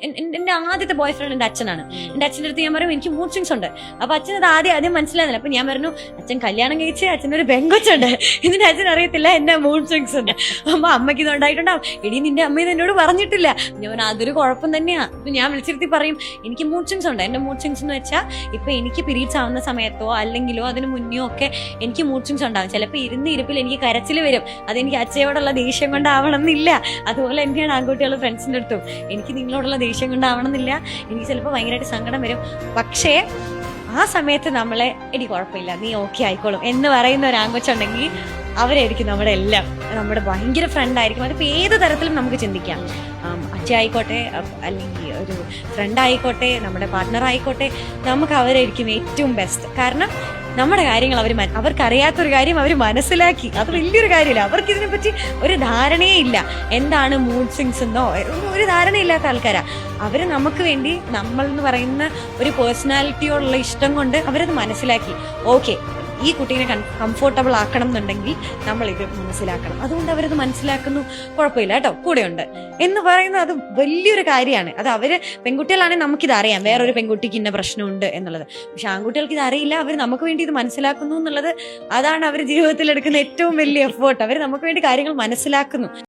എന്റെ ആദ്യത്തെ boy friend എന്റെ അച്ഛനാണ്. എന്റെ അച്ഛൻ്റെ അടുത്ത് ഞാൻ പറയും എനിക്ക് മൂഡ് സ്വിങ്സ് ഉണ്ട്. അപ്പൊ അച്ഛൻ അത് ആദ്യം മനസ്സിലാകുന്നില്ല. അപ്പൊ ഞാൻ പറഞ്ഞു അച്ഛൻ കല്യാണം കഴിച്ച് അച്ഛനൊരു പെങ്കൊച്ചുണ്ട്, എന്നിട്ട് അച്ഛൻ അറിയത്തില്ല എന്റെ മൂഡ് സ്വിങ്സ് ഉണ്ട്. അപ്പൊ അമ്മയ്ക്ക് ഇത് ഉണ്ടായിട്ടുണ്ടാവും. എടി നിന്റെ അമ്മ ഇത് എന്നോട് പറഞ്ഞിട്ടില്ല. ഞാൻ അതൊരു കുഴപ്പം തന്നെയാ. അപ്പൊ ഞാൻ വിളിച്ചിരുത്തി പറയും എനിക്ക് മൂഡ് സ്വിങ്സ് ഉണ്ട്. എന്റെ മൂഡ് സ്വിങ്സ് എന്ന് വെച്ചാൽ ഇപ്പൊ എനിക്ക് പീരീഡ്സ് ആവുന്ന സമയത്തോ അല്ലെങ്കിലോ അതിന് മുന്നോ ഒക്കെ എനിക്ക് മൂഡ് സ്വിങ്സ് ഉണ്ടാവും. ചിലപ്പോൾ ഇരിപ്പിൽ എനിക്ക് കരച്ചിൽ വരും. അതെനിക്ക് അച്ഛയോടുള്ള ദേഷ്യം കൊണ്ടാവണം എന്നില്ല. അതുപോലെ തന്നെയാണ് ആൺകുട്ടികളുടെ ഫ്രണ്ട്സിന്റെ അടുത്തും. എനിക്ക് നിങ്ങളോടുള്ള ദേഷ്യം കൊണ്ടാവണമെന്നില്ല. എനിക്ക് ചിലപ്പോൾ ഭയങ്കരമായിട്ട് സങ്കടം വരും. പക്ഷേ ആ സമയത്ത് നമ്മളെ എടി കുഴപ്പമില്ല നീ ഓക്കെ ആയിക്കോളും എന്ന് പറയുന്ന ഒരു ആൺകൊച്ചുണ്ടെങ്കിൽ അവരായിരിക്കും നമ്മുടെ എല്ലാം, നമ്മുടെ ഭയങ്കര ഫ്രണ്ട് ആയിരിക്കും. അതിപ്പോൾ ഏത് തരത്തിലും നമുക്ക് ചിന്തിക്കാം. അച്ഛൻ ആയിക്കോട്ടെ, അല്ലെങ്കിൽ ഒരു ഫ്രണ്ട് ആയിക്കോട്ടെ, നമ്മുടെ പാർട്ട്ണർ ആയിക്കോട്ടെ, നമുക്ക് അവരായിരിക്കും ഏറ്റവും ബെസ്റ്റ്. കാരണം നമ്മുടെ കാര്യങ്ങൾ അവർക്കറിയാത്തൊരു കാര്യം അവർ മനസ്സിലാക്കി. അത് വലിയൊരു കാര്യമില്ല. അവർക്ക് ഇതിനെപ്പറ്റി ഒരു ധാരണയേ ഇല്ല. എന്താണ് മൂഡ് സ്വിങ്സ് എന്നോ ഒരു ധാരണയില്ലാത്ത ആൾക്കാരാ അവർ. നമുക്ക് വേണ്ടി നമ്മൾ എന്ന് പറയുന്ന ഒരു പേഴ്സണാലിറ്റിയോടുള്ള ഇഷ്ടം കൊണ്ട് അവരത് മനസ്സിലാക്കി. ഓക്കെ, ഈ കുട്ടീനെ കംഫോർട്ടബിൾ ആക്കണം എന്നുണ്ടെങ്കിൽ നമ്മളിത് മനസ്സിലാക്കണം. അതുകൊണ്ട് അവരത് മനസ്സിലാക്കുന്നു, കുഴപ്പമില്ല കേട്ടോ കൂടെയുണ്ട് എന്ന് പറയുന്നത് അത് വലിയൊരു കാര്യമാണ്. അത് അവര് പെൺകുട്ടികളാണെങ്കിൽ നമുക്കിത് അറിയാം, വേറൊരു പെൺകുട്ടിക്ക് ഇന്ന പ്രശ്നമുണ്ട് എന്നുള്ളത്. പക്ഷെ ആൺകുട്ടികൾക്ക് ഇത് അറിയില്ല. അവർ നമുക്ക് വേണ്ടി ഇത് മനസ്സിലാക്കുന്നു എന്നുള്ളത്, അതാണ് അവർ ജീവിതത്തിൽ എടുക്കുന്ന ഏറ്റവും വലിയ എഫേർട്ട്. അവർ നമുക്ക് വേണ്ടി കാര്യങ്ങൾ മനസ്സിലാക്കുന്നു.